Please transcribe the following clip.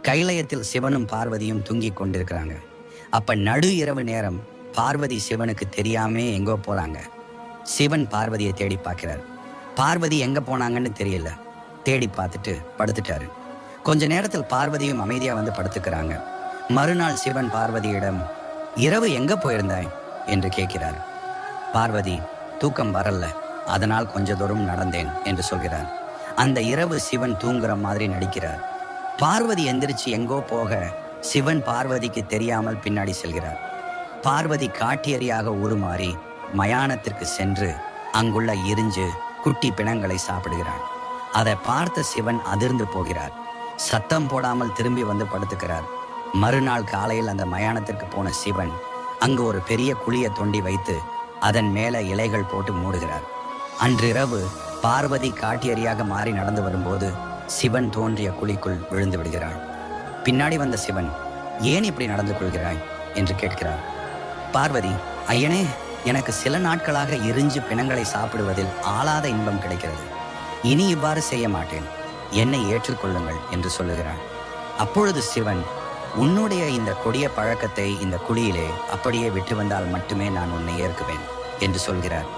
கைலயத்தில் சிவனும் பார்வதியும் தூங்கிக் கொண்டிருக்கிறாங்க. அப்ப நடு இரவு நேரம் பார்வதி சிவனுக்கு தெரியாமே எங்கோ போறாங்க. சிவன் பார்வதியை தேடி பார்க்கிறார். பார்வதி எங்க போனாங்கன்னு தெரியல. தேடி பார்த்துட்டு படுத்துட்டாரு. கொஞ்ச நேரத்தில் பார்வதியும் அமைதியா வந்து படுத்துக்கிறாங்க. மறுநாள் சிவன் பார்வதியிடம், இரவு எங்க போயிருந்தாய் என்று கேட்கிறார். பார்வதி, தூக்கம் வரல, அதனால் கொஞ்ச தூரம் நடந்தேன் என்று சொல்கிறார். அந்த இரவு சிவன் தூங்குற மாதிரி நடிக்கிறார். பார்வதி எந்திரிச்சு எங்கோ போக சிவன் பார்வதிக்கு தெரியாமல் பின்னாடி செல்கிறார். பார்வதி காட்டியறியாக உருமாறி மயானத்திற்கு சென்று அங்குள்ள எரிஞ்சு குட்டி பிணங்களை சாப்பிடுகிறார். அதை பார்த்த சிவன் அதிர்ந்து போகிறார். சத்தம் போடாமல் திரும்பி வந்து படுத்துக்கிறார். மறுநாள் காலையில் அந்த மயானத்திற்கு போன சிவன் அங்கு ஒரு பெரிய குழியை தோண்டி வைத்து அதன் மேல இலைகள் போட்டு மூடுகிறார். அன்றிரவு பார்வதி காட்டியறியாக மாறி நடந்து வரும்போது சிவன் தோன்றிய குழிக்குள் விழுந்து விடுகிறாள். பின்னாடி வந்த சிவன், ஏன் இப்படி நடந்து கொள்கிறாய் என்று கேட்கிறார். பார்வதி, ஐயனே, எனக்கு சில நாட்களாக எரிஞ்சு பிணங்களை சாப்பிடுவதில் ஆளாத இன்பம் கிடைக்கிறது. இனி இவ்வாறு செய்ய மாட்டேன், என்னை ஏற்றுக்கொள்ளுங்கள் என்று சொல்லுகிறான். அப்பொழுது சிவன், உன்னுடைய இந்த கொடிய பழக்கத்தை இந்த குழியிலே அப்படியே விட்டு வந்தால் மட்டுமே நான் உன்னை ஏற்குவேன் என்று சொல்கிறார்.